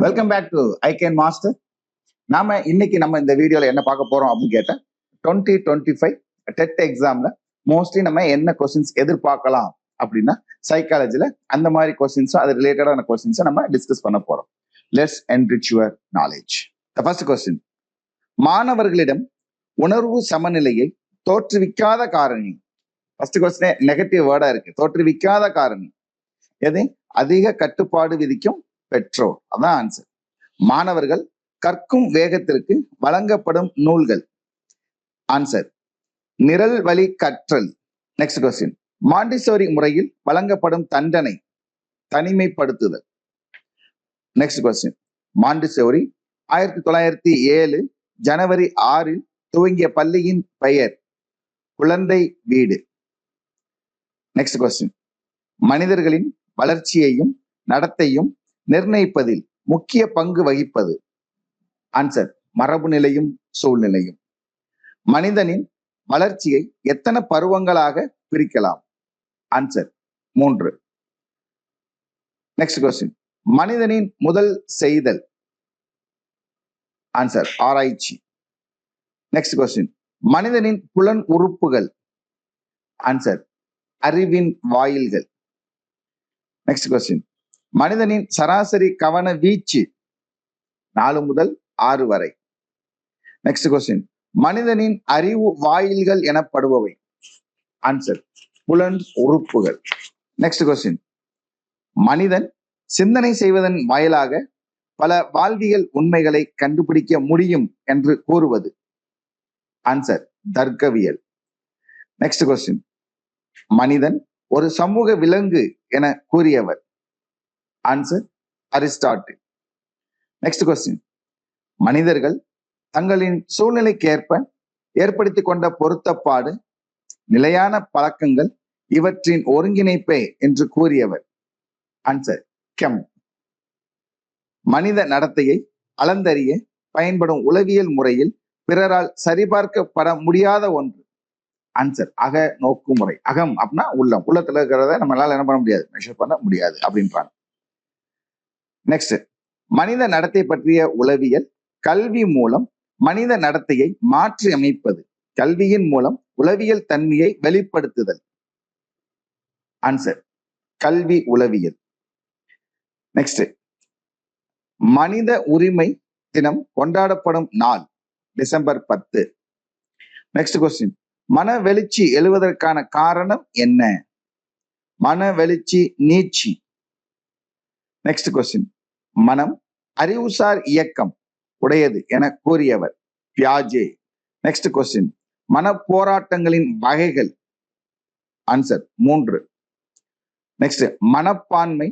Welcome back to I can master. நாம இன்னைக்கு இந்த வீடியோல என்ன பார்க்க போறோம் அப்படின்னு கேட்டா 2025 டெட் எக்ஸாம்ல மோஸ்ட்லி நம்ம என்ன கொஸ்டின்ஸ் எதிர்பார்க்கலாம் அப்படின்னா சைக்காலஜில அந்த மாதிரி கொஸ்டின்ஸும் அது ரிலேட்டடான கொஸ்டின்ஸை நம்ம டிஸ்கஸ் பண்ண போறோம். Let's enrich your knowledge. First question, மாணவர்களிடம் உணர்வு சமநிலையை தோற்றுவிக்காத காரணி. ஃபர்ஸ்ட் கொஸ்டினே நெகட்டிவ் வேர்டா இருக்கு. தோற்றுவிக்காத காரணி எது? அதிக கட்டுப்பாடு விதிக்கும் பெற்றோர். அதான் ஆன்சர். மாணவர்கள் கற்கும் வேகத்திற்கு வழங்கப்படும் நூல்கள். ஆன்சர் நிரல் வழி கற்றல். நெக்ஸ்ட் கொஸ்டின், மாண்டிசோரி முறையில் வழங்கப்படும் தண்டனை தனிமைப்படுத்துதல். நெக்ஸ்ட் கொஸ்டின், மாண்டிசோரி 1907 ஜனவரி 6 துவங்கிய பள்ளியின் பெயர் குழந்தை வீடு. நெக்ஸ்ட் கொஸ்டின், மனிதர்களின் வளர்ச்சியையும் நடத்தையும் நிர்ணயிப்பதில் முக்கிய பங்கு வகிப்பது. ஆன்சர் மரபு நிலையும் சூழ்நிலையும். மனிதனின் வளர்ச்சியை எத்தனை பருவங்களாக பிரிக்கலாம்? ஆன்சர் 3. நெக்ஸ்ட் கொஸ்டின், மனிதனின் முதல் செய்தல். ஆன்சர் ஆராய்ச்சி. நெக்ஸ்ட் கொஸ்டின், மனிதனின் புலன் உறுப்புகள். ஆன்சர் அறிவின் வாயில்கள். நெக்ஸ்ட் கொஸ்டின், மனிதனின் சராசரி கவன வீச்சு 4 முதல் 6 வரை. நெக்ஸ்ட் கொஸ்டின், மனிதனின் அறிவு வாயில்கள் எனப்படுபவை. ஆன்சர் புலன் உறுப்புகள். நெக்ஸ்ட் கொஸ்டின், மனிதன் சிந்தனை செய்வதன் வாயிலாக பல வாழ்வியல் உண்மைகளை கண்டுபிடிக்க முடியும் என்று கூறுவது. ஆன்சர் தர்க்கவியல். நெக்ஸ்ட் கொஸ்டின், மனிதன் ஒரு சமூக விலங்கு என கூறியவர். Answer Aristotle. நெக்ஸ்ட் கொஸ்டின், மனிதர்கள் தங்களின் சூழ்நிலைக்கேற்ப ஏற்படுத்திக் கொண்ட பொருத்தப்பாடு, நிலையான பழக்கங்கள் இவற்றின் ஒருங்கிணைப்பே என்று கூறியவர். Answer gem. மனித நடத்தையை அளந்தறிய பயன்படும் உளவியல் முறையில் பிறரால் சரிபார்க்கப்பட முடியாத ஒன்று. ஆன்சர் அக நோக்கு முறை. அகம் அப்படின்னா உள்ளம். உள்ளத்துல இருக்கிறத நம்மளால என்ன பண்ண முடியாது, மெஷர் பண்ண முடியாது அப்படின்றாங்க. நெக்ஸ்ட், மனித நடத்தை பற்றிய உளவியல் கல்வி மூலம் மனித நடத்தையை மாற்றி அமைப்பது. கல்வியின் மூலம் உளவியல் தன்மையை வெளிப்படுத்துதல். ஆன்சர் கல்வி உளவியல். நெக்ஸ்ட், மனித உரிமை தினம் கொண்டாடப்படும் நாள் டிசம்பர் 10. நெக்ஸ்ட் கொஸ்டின், மனவெழுச்சி எழுவதற்கான காரணம் என்ன? மனவெழுச்சி நீட்சி. நெக்ஸ்ட் கொஸ்டின், மனம் அறிவுசார் இயக்கம் உடையது என கூறியவர் பியாஜே. நெக்ஸ்ட் கொஸ்டின், மன போராட்டங்களின் வகைகள். ஆன்சர் 3. நெக்ஸ்ட், மனப்பான்மை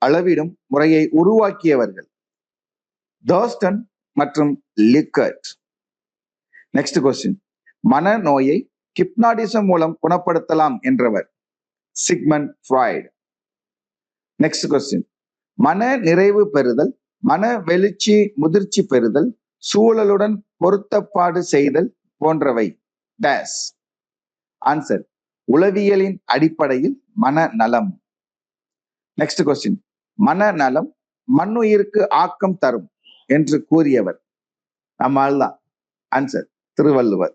அளவிடும் முறையை உருவாக்கியவர்கள் தர்ஸ்டன் மற்றும் லிக்கர்ட். நெக்ஸ்ட் கொஸ்டின், மனநோயை ஹிப்னாட்டிசம் மூலம் குணப்படுத்தலாம் என்றவர் சிக்மண்ட் ஃப்ராய்டு. நெக்ஸ்ட் கொஸ்டின், மன நிறைவு பெறுதல், மன வெளிச்சி முதிர்ச்சி பெறுதல், சூழலுடன் பொருத்தப்பாடு செய்தல் போன்றவை டேஸ். ஆன்சர் உளவியலின் அடிப்படையில் மனநலம். நெக்ஸ்ட் கொஸ்டின், மனநலம் மண்ணுயிருக்கு ஆக்கம் தரும் என்று கூறியவர் நம்மால் தான். ஆன்சர் திருவள்ளுவர்.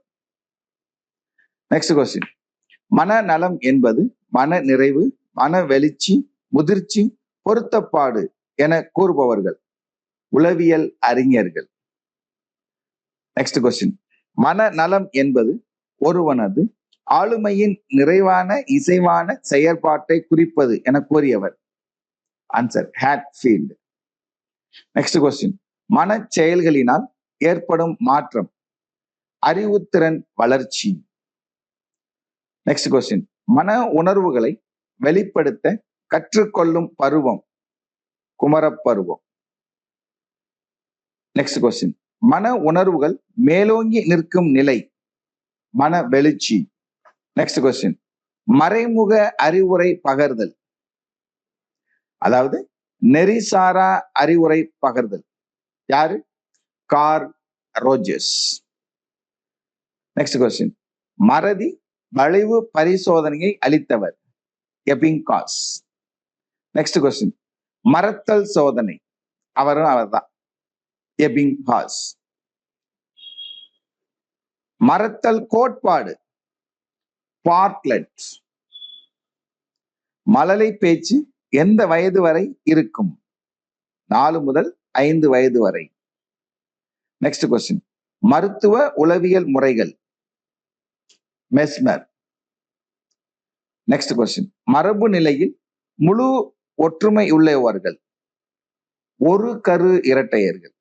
நெக்ஸ்ட் கொஸ்டின், மனநலம் என்பது மன நிறைவு, மன வெளிச்சி, முதிர்ச்சி, பொருத்தப்பாடு என கூறுபவர்கள் உளவியல் அறிஞர்கள். நெக்ஸ்ட் கொஸ்டின், மனநலம் என்பது ஒருவனது ஆளுமையின் நிறைவான இசைவான செயற்பாட்டை குறிப்பது என கூறியவர். ஆன்சர் ஹேட்ஃபீல்ட். நெக்ஸ்ட் கொஸ்டின், மன செயல்களினால் ஏற்படும் மாற்றம் அறிவுத்திறன் வளர்ச்சி. நெக்ஸ்ட் கொஸ்டின், மன உணர்வுகளை வெளிப்படுத்த கற்றுக்கொள்ளும் பருவம் குமரப்பருவம். நெக்ஸ்ட் கொஸ்டின், மன உணர்வுகள் மேலோங்கி நிற்கும் நிலை மன வெளிச்சி. நெக்ஸ்ட் கொஸ்டின், மறைமுக அறிவுரை பகர்தல், அதாவது நெறிசாரா அறிவுரை பகர்தல். யாரு? Carl Rogers. நெக்ஸ்ட் கொஸ்டின், மறதி வளைவு பரிசோதனையை அளித்தவர் எபிங்காஸ். நெக்ஸ்ட் கொஸ்டின், மறத்தல் சோதனை அவரும் அவர்தான், எபிங்ஹாஸ். மறத்தல் கோட்பாடு, பார்க்லெட். மழலை பேச்சு எந்த வயது வரை இருக்கும்? 4 முதல் 5 வயது வரை. நெக்ஸ்ட் கொஸ்டின், மருத்துவ உளவியல் முறைகள், மெஸ்மர். நெக்ஸ்ட் கொஸ்டின், மரபு நிலையில் முழு ஒற்றுமை உள்ளவர்கள், ஒரு கரு இரட்டையர்கள்.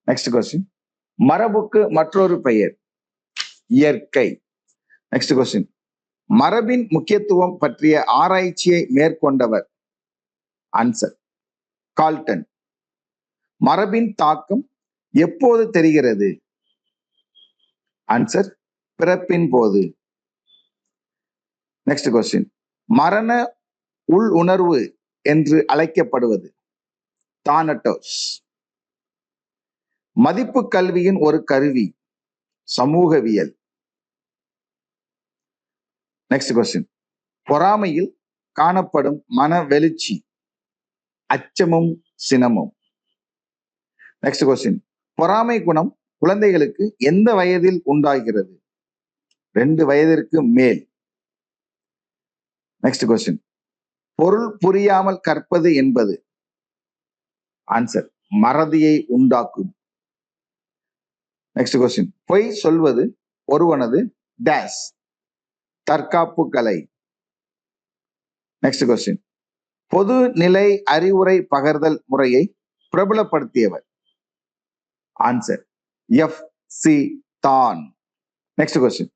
நெக்ஸ்ட் கொஸ்டின், மரபுக்கு மற்றொரு பெயர், இயற்கை. நெக்ஸ்ட் கொஸ்டின், மரபின் முக்கியத்துவம் பற்றிய ஆராய்ச்சியை மேற்கொண்டவர், ஆன்சர் கால்டன். மரபின் தாக்கம் எப்போது தெரிகிறது? ஆன்சர் பிறப்பின் போது. நெக்ஸ்ட் கொஸ்டின், மரண உள் உணர்வு என்று அழைக்கப்படுவது, தானட்டோஸ். மதிப்பு கல்வியின் ஒரு கருவி, சமூகவியல். நெக்ஸ்ட் கொஸ்டின், பொறாமையில் காணப்படும் மன வெளிச்சி, அச்சமும் சினமும். நெக்ஸ்ட் கொஸ்டின், பொறாமை குணம் குழந்தைகளுக்கு எந்த வயதில் உண்டாகிறது? 2 வயதிற்கு மேல். நெக்ஸ்ட் கொஸ்டின், பொருள் புரியாமல் கற்பது என்பது, ஆன்சர் மறதியை உண்டாக்கும். நெக்ஸ்ட் கொஸ்டின், பொய் சொல்வது ஒருவனது டேஸ், தற்காப்பு கலை. நெக்ஸ்ட் கொஸ்டின், பொது நிலை அறிவுரை பகர்தல் முறையை பிரபலப்படுத்தியவர், ஆன்சர் எஃப்.சி. தான். நெக்ஸ்ட் கொஸ்டின்,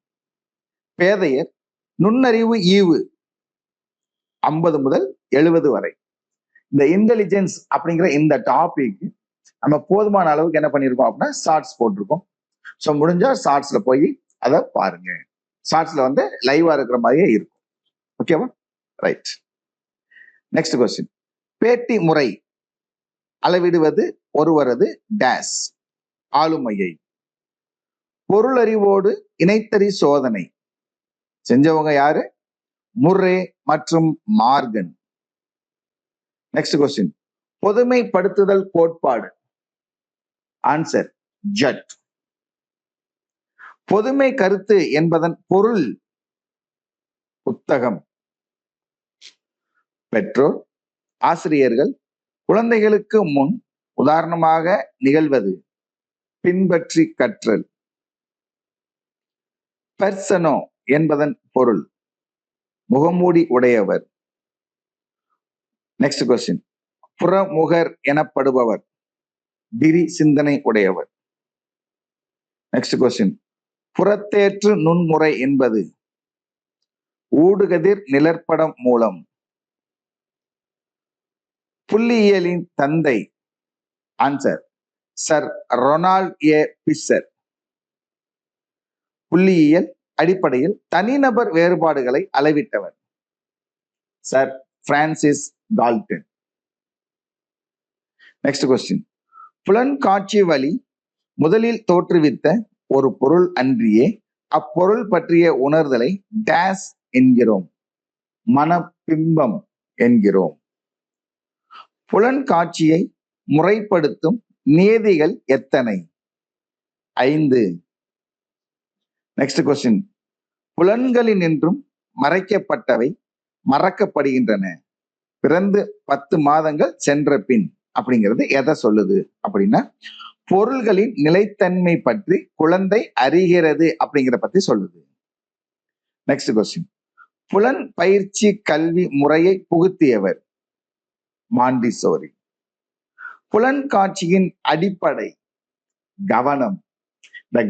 பேதையர் நுண்ணறிவு ஈவு 50 முதல் 70 வரை. இந்த இன்டெலிஜென்ஸ் அப்படிங்கிற இந்த டாபிக் நம்ம போதுமான அளவுக்கு என்ன பண்ணிருக்கோம் அப்படின்னா ஷார்ட்ஸ் போட்டிருக்கோம். ஸோ முடிஞ்சா ஷார்ட்ஸ்ல போய் அதை பாருங்க. ஷார்ட்ஸ்ல வந்து லைவா இருக்கிற மாதிரியே இருக்கும். ஓகேவா? ரைட். நெக்ஸ்ட் கொஸ்டின், பேட்டி முறை அளவிடுவது ஒருவரது டேஸ், ஆளுமையை. பொருளறிவோடு இணைத்தறி சோதனை செஞ்சவங்க யாரு? முர்ரே மற்றும் மார்கன். நெக்ஸ்ட் கொஸ்டின், பொதுமைப்படுத்துதல் கோட்பாடு, ஆன்சர் ஜட். பொதுமை கருத்து என்பதன் பொருள், புத்தகம். பெற்றோர் ஆசிரியர்கள் குழந்தைகளுக்கு முன் உதாரணமாக நிகழ்வது, பின்பற்றி கற்றல். பெர்சனோ என்பதன் பொருள், முகமூடி உடையவர். நெக்ஸ்ட் கொஸ்டின், புறமுகர் எனப்படுபவர், விரி சிந்தனை உடையவர். நெக்ஸ்ட் கொஸ்டின், புறத்தேற்று நுண்முறை என்பது, ஊடுகதிர் நிழற்படம் மூலம். புள்ளியியலின் தந்தை, answer sir Ronald A. Fisher. புள்ளியியல் அடிப்படையில் தனிநபர் வேறுபாடுகளை அளவிட்டவர், sir Francis Galton. Next question, புலன்காட்சி வழி முதலில் தோற்றுவித்த ஒரு பொருள் அன்றியே அப்பொருள் பற்றிய உணர்தலை டேஸ் என்கிறோம், மனப்பிம்பம் என்கிறோம். புலன்காட்சியை முறைப்படுத்தும் நியதிகள் எத்தனை? 5. நெக்ஸ்ட் கொஸ்டின், புலன்களினின்றும் மறைக்கப்பட்டவை மறக்கப்படுகின்றன, பிறந்து 10 மாதங்கள் சென்ற பின். அப்படிங்கிறது எதை சொல்லுது அப்படின்னா, பொருள்களின் நிலைத்தன்மை பற்றி குழந்தை அறிகிறது அப்படிங்கிற பத்தி சொல்லுது. நெக்ஸ்ட் கொஸ்டின், புலன் பயிற்சி கல்வி முறையை புகுத்தியவர், மாண்டிசோரி. புலன் காட்சியின் அடிப்படை, கவனம். இந்த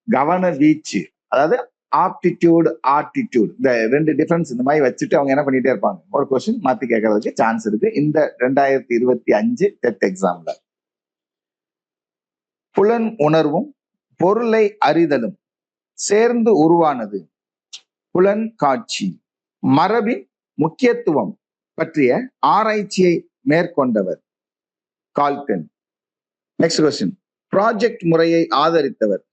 கவன வீச்சு, அதாவது ஆப்டிடியூட், ஆட்டிடியூட், இந்த 2 டிஃபரன்ஸ் இந்த மாதிரி வச்சுட்டு அவங்க என்ன பண்ணிட்டே இருப்பாங்க, ஒரு கொஸ்டின் மாத்தி கேட்கறதுக்கு சான்ஸ் இருக்கு இந்த 2025 டெட் எக்ஸாம்ல. புலன் உணர்வும் பொருளை அறிதலும் சேர்ந்து உருவானது புலன் காட்சி. மரபின் முக்கியத்துவம் பற்றிய ஆராய்ச்சியை மேற்கொண்டவர், கால்டன். நெக்ஸ்ட் கொஸ்டின், ப்ராஜெக்ட் முறையை ஆதரித்தவர்,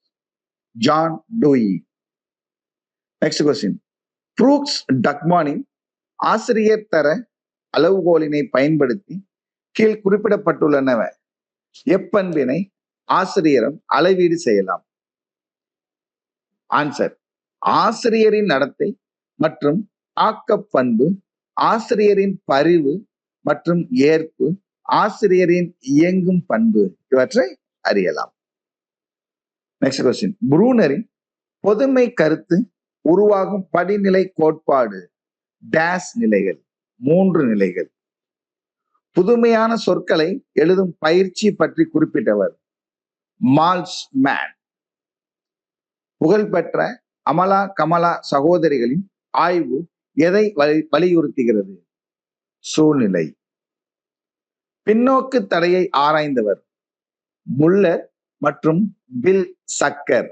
John Dewey. Next question, Brooks டக்மானின் ஆசிரியர் தர அளவுகோலினை பயன்படுத்தி கீழ் குறிப்பிடப்பட்டுள்ளனவ எப்பண்பினை ஆசிரியரும் அளவீடு செய்யலாம். ஆன்சர்: ஆசிரியரின் நடத்தை மற்றும் ஆக்கப்பண்பு, ஆசிரியரின் பரிவு மற்றும் ஏற்பு, ஆசிரியரின் இயங்கும் பண்பு இவற்றை அறியலாம். Next question. ப்ரூனரின் பொதுமை கருத்து உருவாகும் படிநிலை கோட்பாடு டேஸ் நிலைகள், 3 நிலைகள். புதுமையான சொற்களை எழுதும் பயிற்சி பற்றி குறிப்பிட்டவர் மால்ட்ஸ்மேன். புகழ்பெற்ற அமலா கமலா சகோதரிகளின் ஆய்வு எதை வலியுறுத்துகிறது? சூழ்நிலை. பின்னோக்கு தடையை ஆராய்ந்தவர் முல்லர் மற்றும் பில் சக்கர்.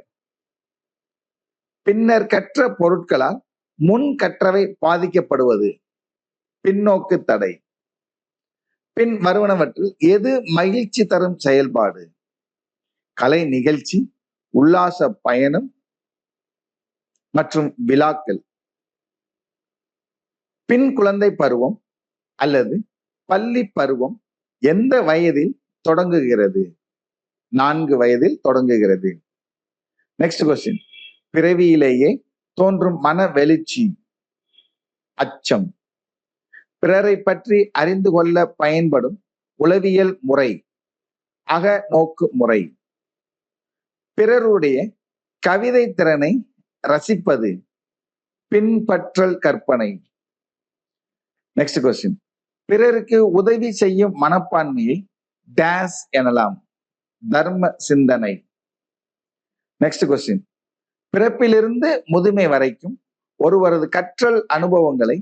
பின்னர் கற்ற பொருட்களால் முன் கற்றவை பாதிக்கப்படுவது பின்னோக்கு தடை. பின் வருவனவற்றில் எது மகிழ்ச்சி தரும் செயல்பாடு? கலை நிகழ்ச்சி, உல்லாச பயணம் மற்றும் விழாக்கள். பின் குழந்தை பருவம் அல்லது பள்ளி பருவம் எந்த வயதில் தொடங்குகிறது? 4 வயதில் தொடங்குகிறது. Next question. பிறவியிலேயே தோன்றும் மன வெளிச்சி அச்சம். பிறரை பற்றி அறிந்து கொள்ள பயன்படும் உளவியல் முறை அகநோக்கு முறை. பிறருடைய கவிதை திறனை ரசிப்பது பின்பற்றல் கற்பனை. Next question. பிறருக்கு உதவி செய்யும் மனப்பான்மையை டேஸ் எனலாம்? தர்ம சிந்தனை. Next question. பிறப்பிலிருந்து முதுமை வரைக்கும் ஒருவரது கற்றல் அனுபவங்களை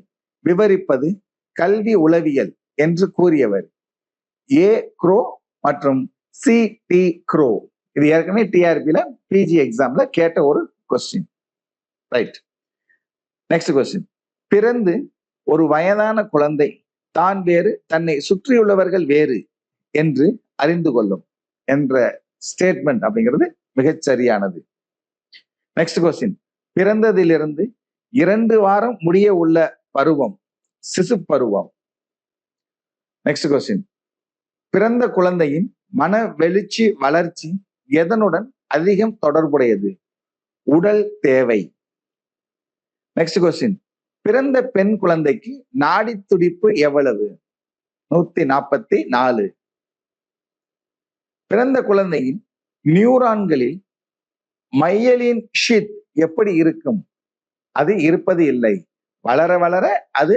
விவரிப்பது கல்வி உளவியல் என்று கூறியவர் ஏ க்ரோ மற்றும் சி டி க்ரோ. இது ஏற்கனவே டிஆர்பில பிஜி எக்ஸாம்ல கேட்ட ஒரு கொஸ்டின். ரைட். Next question. பிறந்து ஒரு வயதான குழந்தை தான் வேறு, தன்னை சுற்றியுள்ளவர்கள் வேறு என்று அறிந்து கொள்ளும் என்ற ஸ்டேட்மெண்ட் அப்படிங்கிறது மிகச்சரியானது. Next question. பிறந்ததிலிருந்து 2 வாரம் முடிய உள்ள பருவம் சிசு பருவம். Next question. பிறந்த குழந்தையின் மன வெளிச்சி வளர்ச்சி எதனுடன் அதிகம் தொடர்புடையது? உடல் தேவை. Next question. பிறந்த பெண் குழந்தைக்கு நாடி துடிப்பு எவ்வளவு? 144. பிறந்த குழந்தையின் நியூரான்களில் மையலின் ஷீத் எப்படி இருக்கும்? அது இருப்பது இல்லை. வளர வளர அது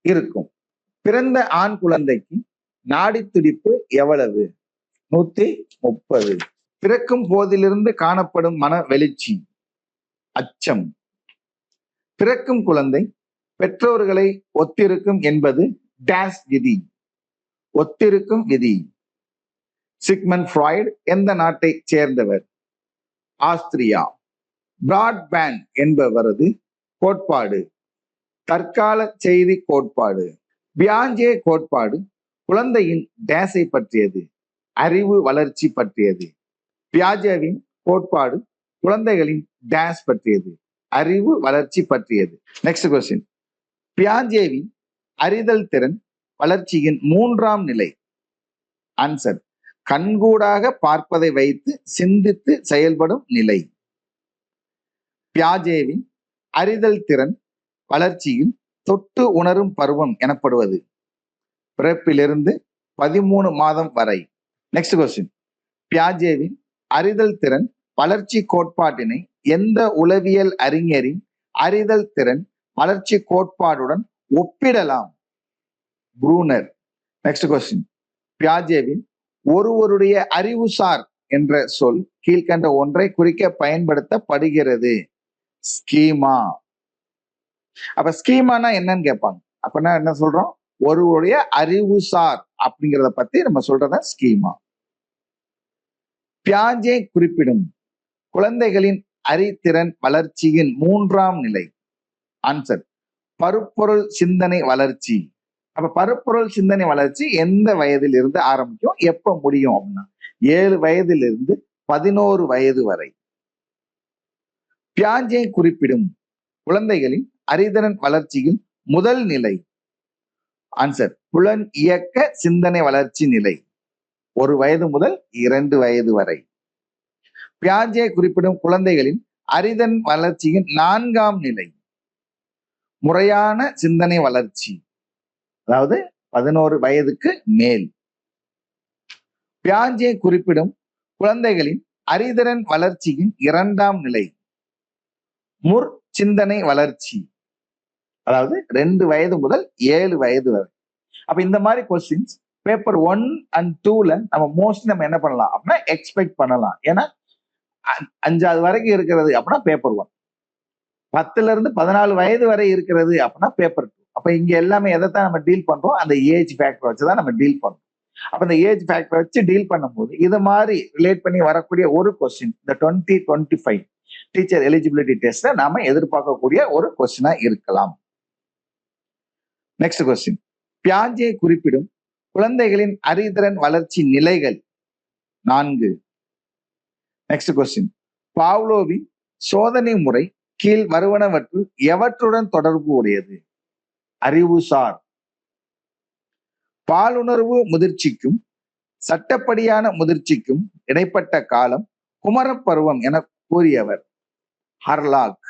இருக்கும். பிறந்த ஆண் குழந்தைக்கு நாடி துடிப்பு எவ்வளவு? 130. பிறக்கும் போதிலிருந்து காணப்படும் மன வெளிச்சி அச்சம். பிறக்கும் குழந்தை பெற்றோர்களை ஒத்திருக்கும் என்பது டேஸ் விதி. ஒத்திருக்கும் விதி. சிக்மண்ட் ஃப்ராய்டு எந்த நாட்டை சேர்ந்தவர்? ஆஸ்திரியா. பிராட்பேண்ட் என்பவரது கோட்பாடு தற்கால செய்தி கோட்பாடு. பியாஜே கோட்பாடு குழந்தையின் டேஸை பற்றியது, அறிவு வளர்ச்சி பற்றியது. பியாஜேவின் கோட்பாடு குழந்தைகளின் டேஸ் பற்றியது, அறிவு வளர்ச்சி பற்றியது. Next question. பியாஜேவின் அறிதல் திறன் வளர்ச்சியின் 3ஆம் நிலை. ஆன்சர்: கண்கூடாக பார்ப்பதை வைத்து சிந்தித்து செயல்படும் நிலை. பியாஜேவின் அறிதல் திறன் வளர்ச்சியில் தொட்டு உணரும் பருவம் எனப்படுவது பிறப்பிலிருந்து 13 மாதம் வரை. Next question. பியாஜேவின் அறிதல் திறன் வளர்ச்சி கோட்பாட்டினை எந்த உளவியல் அறிஞரின் அறிதல் திறன் வளர்ச்சி கோட்பாடுடன் ஒப்பிடலாம்? ப்ரூனர். Next question. பியாஜேவின் ஒருவருடைய அறிவுசார் என்ற சொல் கீழ்கண்ட ஒன்றை குறிக்க பயன்படுத்தப்படுகிறது. ஸ்கீமா. அப்ப ஸ்கீமானா என்னன்னு கேட்பாங்க. அப்படின்னா என்ன சொல்றோம்? ஒருவருடைய அறிவுசார் அப்படிங்கிறத பத்தி நம்ம சொல்றத ஸ்கீமா. பியாஜே குறிப்பிடும் குழந்தைகளின் அறிதிறன் வளர்ச்சியின் 3ஆம் நிலை. ஆன்சர்: பருப்பொருள் சிந்தனை வளர்ச்சி. அப்ப பருப்பொருள் சிந்தனை வளர்ச்சி எந்த வயதில் இருந்து ஆரம்பிக்கும், எப்ப முடியும் அப்படின்னா 7 வயதிலிருந்து 11 வயது வரை. பியாஜே குறிப்பிடும் குழந்தைகளின் அறிதிறன் வளர்ச்சியில் முதல் நிலை ஆன்சர் புலன் இயக்க சிந்தனை வளர்ச்சி நிலை 1 வயது முதல் 2 வயது வரை. பியாஜே குறிப்பிடும் குழந்தைகளின் அறிதல் வளர்ச்சியின் 4ஆம் நிலை முறையான சிந்தனை வளர்ச்சி, அதாவது 11 வயதுக்கு மேல். பியாஜே குறிப்பிடும் குழந்தைகளின் அறிதிறன் வளர்ச்சியின் 2ஆம் நிலை முற்சிந்தனை வளர்ச்சி, அதாவது 2 வயது முதல் 7 வயது வரை. அப்ப இந்த மாதிரி கொஸ்டின்ஸ் பேப்பர் 1 and 2ல நம்ம மோஸ்ட்லி நம்ம என்ன பண்ணலாம் அப்படின்னா எக்ஸ்பெக்ட் பண்ணலாம். ஏன்னா 5வது வரைக்கும் இருக்கிறது அப்படின்னா பேப்பர் 1, 10ல இருந்து 14 வயது வரை இருக்கிறது அப்படின்னா பேப்பர் 2. அப்ப இங்க எல்லாமே எதைத்தான் நம்ம டீல் பண்றோம், அந்த ஏஜ் ஃபேக்டர் வச்சுதான் நம்ம டீல் பண்றோம். அப்ப இந்த ஏஜ் ஃபேக்டர் வச்சு டீல் பண்ணும்போது இது மாதிரி ரிலேட் பண்ணி வரக்கூடிய ஒரு கொஸ்டின் இந்த 2025 டீச்சர் எலிஜிபிலிட்டி டெஸ்ட்ல நாம எதிர்பார்க்கக்கூடிய ஒரு கொஸ்டினா இருக்கலாம். நெக்ஸ்ட் கொஸ்டின், பியாஜே குறிப்பிடும் குழந்தைகளின் அறிதிறன் வளர்ச்சி நிலைகள் 4. நெக்ஸ்ட் கொஸ்டின், பாவ்லோவின் சோதனை முறை கீழ் வருவனவற்றுள் எவற்றுடன் தொடர்பு உடையது? அறிவுசார். பாலுணர்வு முதிர்ச்சிக்கும் சட்டப்படியான முதிர்ச்சிக்கும் இடைப்பட்ட காலம் குமரப்பருவம் என கூறியவர் ஹர்லாக்.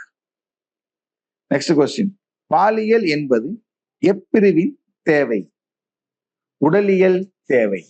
நெக்ஸ்ட் கொஸ்டின், பாலியல் என்பது எப்பிரிவின் தேவை? உடலியல் தேவை.